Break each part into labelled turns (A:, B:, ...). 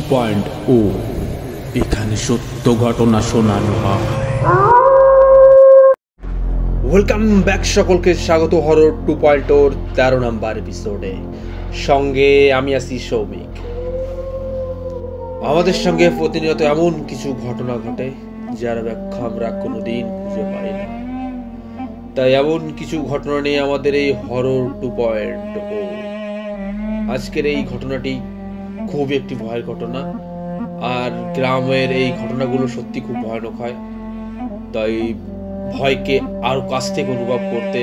A: 2.0 এখানে সত্য ঘটনা শোনানো হয়।
B: ওয়েলকাম ব্যাক, সকলকে স্বাগত হরর 2.0 13 নাম্বার এপিসোডে। সঙ্গে আমি আছি সৌমিক। আমাদের সঙ্গে প্রতিনিয়ত এমন কিছু ঘটনা ঘটে যার ব্যাখ্যা আমরা কোনোদিন খুঁজে পাই না। তাই এমন কিছু ঘটনা নিয়ে আমাদের এই হরর 2.0। আজকের এই ঘটনাটি খুব একটি ভয়ের ঘটনা, আর গ্রামের এই ঘটনাগুলো সত্যি খুব ভয়ানক হয়। তাই ভয়কে আরো কাছ থেকে অনুভব করতে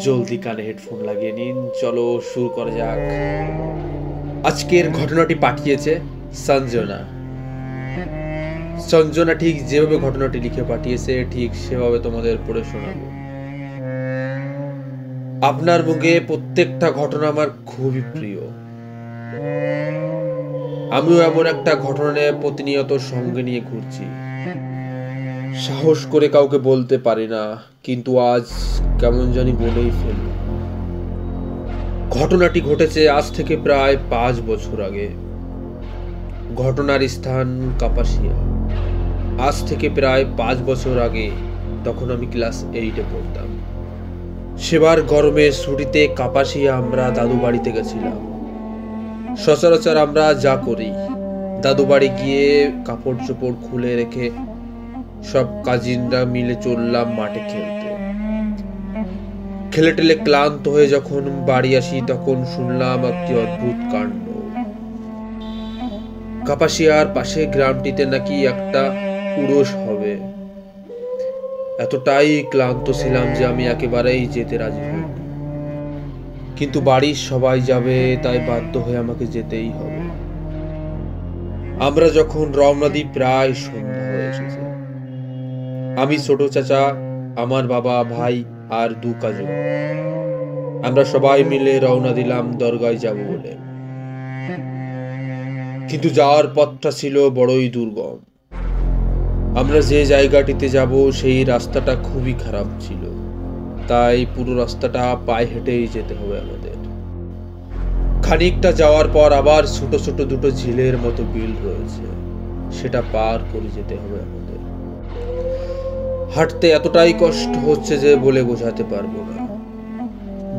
B: জলদি কানে হেডফোন লাগিয়ে নিন। চলো শুরু করা যাক। আজকের ঘটনাটি পাঠিয়েছে সঞ্জনা ঠিক যেভাবে ঘটনাটি লিখে পাঠিয়েছে ঠিক সেভাবে তোমাদের পড়ে শোনাবো। আপনার মুখে প্রত্যেকটা ঘটনা আমার খুবই প্রিয়। আমিও এমন একটা ঘটনা প্রতিনিয়ত সঙ্গে নিয়ে ঘুরছি। সাহস করে কাউকে বলতে পারি না, কিন্তু আজ কেমন জানি বলেই ফেলল। ঘটনাটি ঘটেছে আজ থেকে প্রায় 5 বছর আগে। ঘটনার স্থান কাপাসিয়া। আজ থেকে প্রায় 5 বছর আগে, তখন আমি ক্লাস 8-এ পড়তাম। সেবার গরমের ছুটিতে কাপাসিয়া আমরা দাদু বাড়িতে গেছিলাম। সচরাচর আমরা যা করি, দাদু বাড়ি গিয়ে কাপড় চোপড় খুলে রেখে সব কাজিনরা মিলে চললাম মাঠে খেলতে। খেলে টেলে ক্লান্ত হয়ে যখন বাড়ি আসি তখন শুনলাম একটি অদ্ভুত কাণ্ড। কাপাসিয়ার পাশে গ্রামটিতে নাকি একটা উড়োস হবে। এতটাই ক্লান্ত ছিলাম যে আমি একেবারেই যেতে রাজি হইনি, কিন্তু বাড়ির সবাই যাবে তাই বাধ্য হয়ে আমাকে যেতেই হবে। আমরা যখন রওনা দিই প্রায় সন্ধ্যা হয়ে এসেছে। আমি, ছোট চাচা, আমার বাবা, ভাই আর 2 কাজিন, আমরা সবাই মিলে রওনা দিলাম দরগায় যাব বলে। কিন্তু যাওয়ার পথটা ছিল বড়ই দুর্গম। আমরা যে জায়গাটিতে যাব সেই রাস্তাটা খুবই খারাপ ছিল, তাই পুরো রাস্তাটা পায়ে হেঁটেই যেতে হবে আমাদের। খানিকটা যাওয়ার পর আবার ছোট ছোট 2টো ঝিলের মতো বিল রয়েছে, সেটা পার করে যেতে হবে আমাদের। হাঁটতে এতটাই কষ্ট হচ্ছে যে বলে বোঝাতে পারবো না।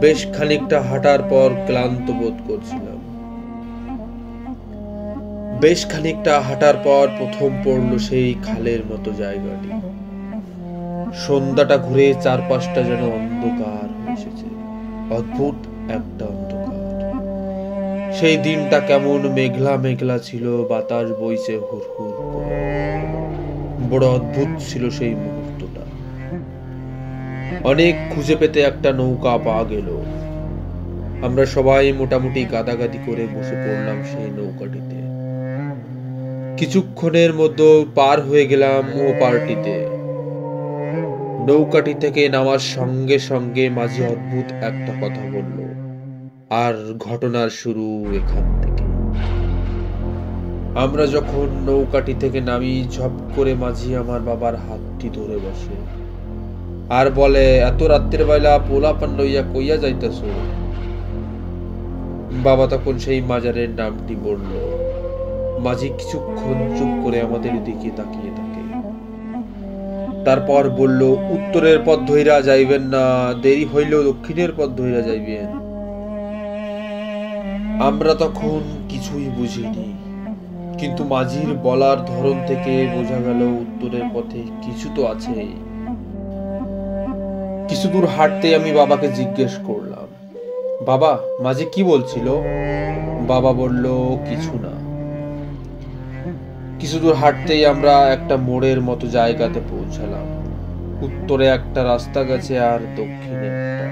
B: বেশ খানিকটা হাঁটার পর ক্লান্ত বোধ করছিলাম। প্রথম পড়লো সেই খালের মতো জায়গাটি। সন্ধ্যাটা ঘুরে চারপাশটা যেন অন্ধকার হয়ে এসেছে, অদ্ভুত একটা অন্ধকার। সেই দিনটা কেমন মেঘলা মেঘলা ছিল, বাতাস বইছে হুড়হুড় করে। বড় অদ্ভুত ছিল সেই মুহূর্তটা। অনেক খুঁজে পেতে একটা নৌকা পাওয়া গেল। আমরা সবাই মোটামুটি গাদাগাদি করে বসে পড়লাম সেই নৌকাটিতে। কিছুক্ষণের মধ্যে পার হয়ে গেলাম ও পারটিতে। নৌকাটি থেকে নামার সঙ্গে সঙ্গে মাঝি অদ্ভুত একটা কথা বলল, আর ঘটনার শুরু এখান থেকে। আমরা যখন নৌকাটি থেকে নামি, ঝপ করে মাঝি আমার বাবার হাতটি ধরে বসে আর বলে, এত রাত্রের বেলা পোলাপান লইয়া কইয়া যাইতেছ? বাবা তখন সেই মাজারের নামটি বলল। মাঝি কিছুক্ষণ চুপ করে আমাদের দিকে তাকিয়ে থাকে, তারপর বলল, উত্তরের পথ ধইরা যাইবেন না, দেরি হইলেও দক্ষিণের পথ ধইরা যাইবেন। আমরা তখন কিছুই বুঝিনি, কিন্তু মাঝির বলার ধরন থেকে বোঝা গেল উত্তরের পথে কিছু তো আছে। কিছু দূর হাঁটতে আমি বাবাকে জিজ্ঞেস করলাম, বাবা, মাঝি কি বলছিল? বাবা বলল, কিছু না। কিছু দূর হাঁটতেই আমরা একটা মোড়ের মতো জায়গাতে পৌঁছালাম। উত্তরে একটা রাস্তা গেছে আর দক্ষিণে একটা।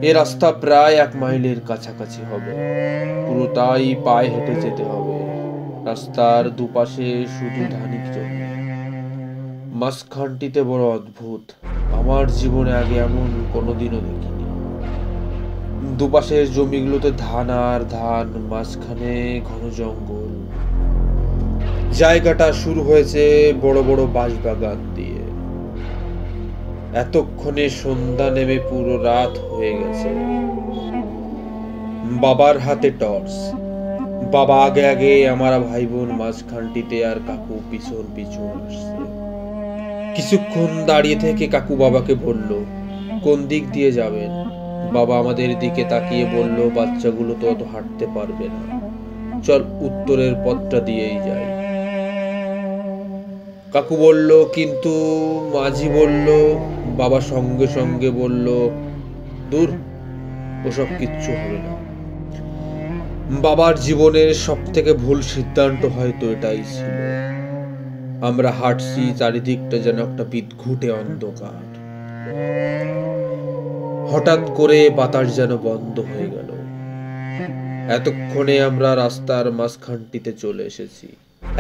B: এ রাস্তা প্রায় 1 মাইলের কাছাকাছি হবে। পুরোটাই পায়ে হেঁটে যেতে হবে। রাস্তার দুপাশে শুধু ধানিক জমি। মাঝখানটিতে বড় অদ্ভুত, আমার জীবনে আগে এমন কোনোদিনও দেখিনি। দুপাশের জমিগুলোতে ধান আর ধান, মাঝখানে ঘন জঙ্গল। জায়গাটা শুরু হয়েছে বড় বড় বাঁশবাগান দিয়ে। এতক্ষণে সন্ধ্যা নেমে পুরো রাত হয়ে গেছে। বাবার হাতে টর্চ, বাবা আগে আগে, আমার ভাই বোন মাঝখানটিতে, আর কাকু পিছন পিছন আসছে। কিছুক্ষণ দাঁড়িয়ে থেকে কাকু বাবাকে বলল, কোন দিক দিয়ে যাবেন? বাবা আমাদের দিকে তাকিয়ে বলল, বাচ্চাগুলো তো অত হাঁটতে পারবে না, চল উত্তরের পথটা দিয়েই যাই। কাকু বলল, কিন্তু মাঝি বলল। বাবা সঙ্গে সঙ্গে বলল, দূর, ওসব কিচ্ছু হবে না। বাবার জীবনের সব থেকে ভুল সিদ্ধান্ত হয়তো এটাই ছিল। আমরা হাঁটছি, চারিদিকটা যেন একটা বিদঘুটে অন্ধকার। হঠাৎ করে বাতাস যেন বন্ধ হয়ে গেল। এতক্ষণে আমরা রাস্তার মাঝখানটিতে চলে এসেছি।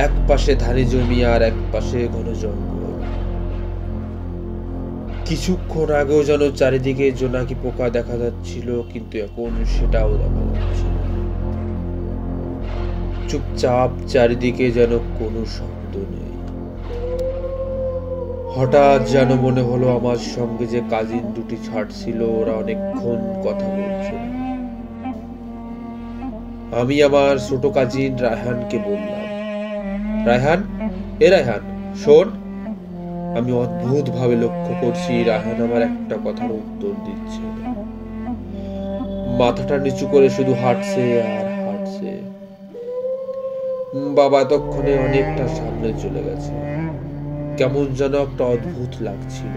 B: এক পাশে ধানি জমি আর এক পাশে ঘন জঙ্গল। কিছুক্ষণ আগেও যেন চারিদিকে জোনাকি পোকা দেখা যাচ্ছিল, কিন্তু এখন সেটাও দেখা যাচ্ছে না। চুপচাপ, চারিদিকে যেন কোনো শব্দ নেই। হঠাৎ যেন মনে হলো আমার সঙ্গে যে কাজিন দুটি ছাড়ছিল, ওরা অনেকক্ষণ কথা বলছে। আমি আমার ছোট কাজিন রায়হানকে বললাম, রায়হান, এ রায়হান, শোন। আমি অদ্ভুত ভাবে লক্ষ্য করছি রায়হান আমার একটা কথার উত্তর দিচ্ছে না। মাথাটা নিচু করে শুধু হাঁটছে আর হাঁটছে। বাবা এতক্ষণে অনেকটা সামনে চলে গেছে। কেমন যেন একটা অদ্ভুত লাগছিল।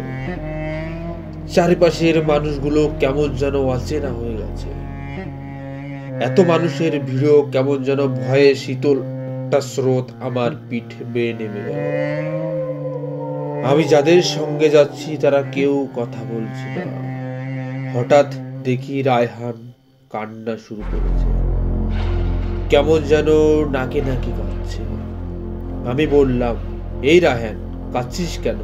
B: চারিপাশের মানুষগুলো কেমন যেন অচেনা হয়ে গেছে। এত মানুষের ভিড়ও কেমন যেন ভয়ে শীতল একটা স্রোত আমার পিঠ বেয়ে নেমে গেল। আমি যাদের সঙ্গে যাচ্ছি তারা কেউ কথা বলছে না। হঠাৎ দেখি রায়হান কান্না শুরু করেছে, কেমন যেন নাকে নাকে কাঁদছে। আমি বললাম, এই রায়হান, কাঁদছিস কেন?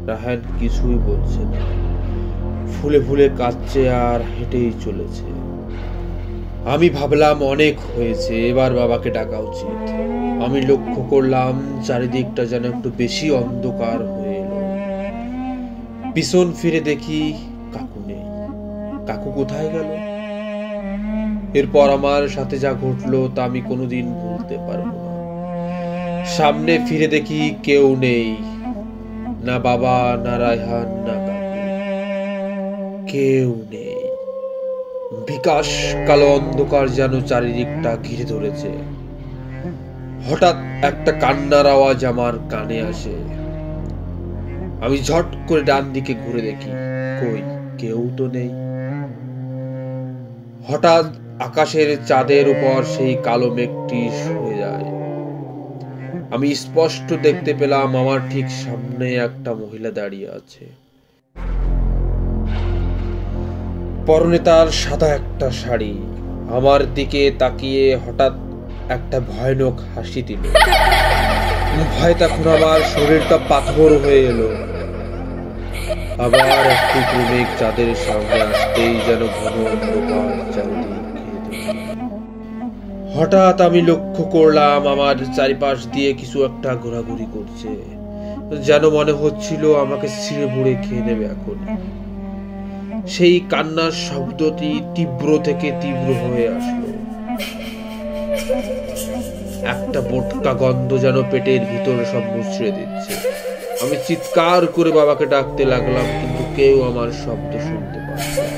B: রায়হান কিছুই বলছে না, ফুলে ফুলে কাঁদছে আর হেঁটেই চলেছে। আমি ভাবলাম অনেক হয়েছে, এবার বাবাকে ডাকা উচিত। আমি লক্ষ্য করলাম চারিদিকটা যেন একটু বেশি অন্ধকার হয়ে এলো। পিছন ফিরে দেখি কাকু নেই। কাকু কোথায় গেল? এরপর আমার সাথে যা ঘটলো তা আমি কোনোদিন ভুলতে পারবো না। সামনে ফিরে দেখি কেউ নেই, না বাবা, না রায়হান, না কাকু, কেউ নেই। বিকাশ কালো অন্ধকার যেন চারিদিকটা ঘিরে ধরেছে। হঠাৎ একটা কান্নার আওয়াজ আমার কানে আসে। আমি ঝট করে ডান দিকে ঘুরে দেখি, কই, কেউ তো নেই। হঠাৎ আকাশের চাঁদের উপর সেই কালো মেঘটি সরে যায়। আমি স্পষ্ট দেখতে পেলাম আমার ঠিক সামনে একটা মহিলা দাঁড়িয়ে আছে। পরনে তার সাদা একটা শাড়ি। আমার দিকে তাকিয়ে হঠাৎ একটা ভয়ানক হাসি দিল। ভয় তখন আমার শরীরটা পাথর হয়ে এলো। আবার একটু মেঘ চাঁদের সামনে আসতেই যেন ঘন অন্ধকার চারিদিক ঘিরে ধরল। হঠাৎ আমি লক্ষ্য করলাম আমার চারিপাশ দিয়ে কিছু একটা ঘোরাঘুরি করছে, যেন মনে হচ্ছিল আমাকে ছিঁড়ে বুড়ে খেয়ে নেবে এখন। সেই কান্নার শব্দটি তীব্র থেকে তীব্র হয়ে আসলো। একটা বোটকা গন্ধ যেন পেটের ভিতরে সব মুচড়ে দিচ্ছে। আমি চিৎকার করে বাবাকে ডাকতে লাগলাম, কিন্তু কেউ আমার শব্দ শুনতে পাচ্ছে না।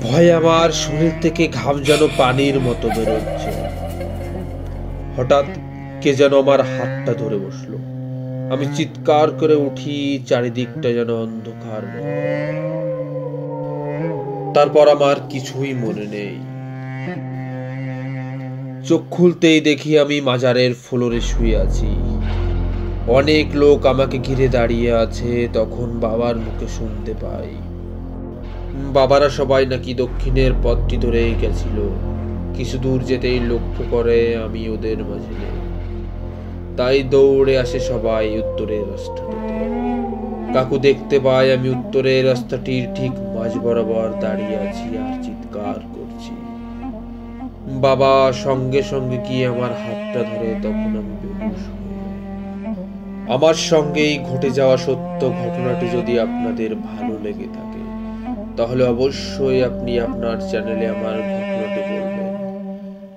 B: ভয়ে আমার শরীর থেকে ঘাম যেন পানির মতো বেরোচ্ছে। হঠাৎ কে যেন আমার হাতটা ধরে বসলো। আমি চিৎকার করে উঠি, চারিদিকটা যেন অন্ধকার মনে হলো। তারপর আমার কিছুই মনে নেই। চোখ খুলতেই দেখি আমি মাজারের ফ্লোরে শুয়ে আছি। অনেক লোক আমাকে ঘিরে দাঁড়িয়ে আছে। তখন বাবার মুখে শুনতে পাই, বাবারা সবাই নাকি দক্ষিণের পথটি ধরেই গেছিল। কিছু দূর যেতেই লক্ষ্য করে আমি ওদের মাঝে নেই। তাই দৌড়ে আসে সবাই উত্তরের রাস্তাটিতে। কাকু দেখতে পায় আমি উত্তরের রাস্তাটির ঠিক মাঝ বরাবর দাঁড়িয়ে আছি আর চিৎকার করছি। বাবা সঙ্গে সঙ্গে গিয়ে আমার হাতটা ধরে, তখন আমি বেহুশ হয়ে যাই। আমার সঙ্গেই ঘটে যাওয়া সত্য ঘটনাটি যদি আপনাদের ভালো লেগে থাকে তাহলে অবশ্যই আপনি আপনার চ্যানেলে আমার ঘটনাটি বলবেন।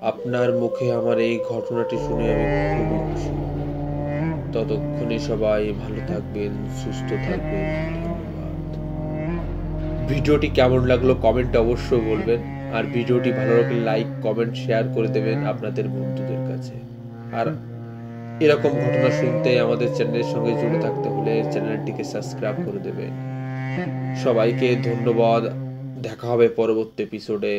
B: আপনার মুখে আমার এই ঘটনাটি শুনে আমি খুবই খুশি। ততক্ষণে সবাই ভালো থাকবেন, সুস্থ থাকবেন। ধন্যবাদ। ভিডিওটি কেমন লাগলো কমেন্টে অবশ্যই বলবেন, আর ভিডিওটি ভালো লাগলে লাইক, কমেন্ট, শেয়ার করে দেবেন আপনাদের বন্ধুদের কাছে। আর এরকম ঘটনা শুনতে আমাদের চ্যানেলের সঙ্গে জুড়ে থাকতে হলে চ্যানেলটিকে সাবস্ক্রাইব করে দেবেন। সবাইকে ধন্যবাদ। দেখা হবে পরবর্তী এপিসোডে।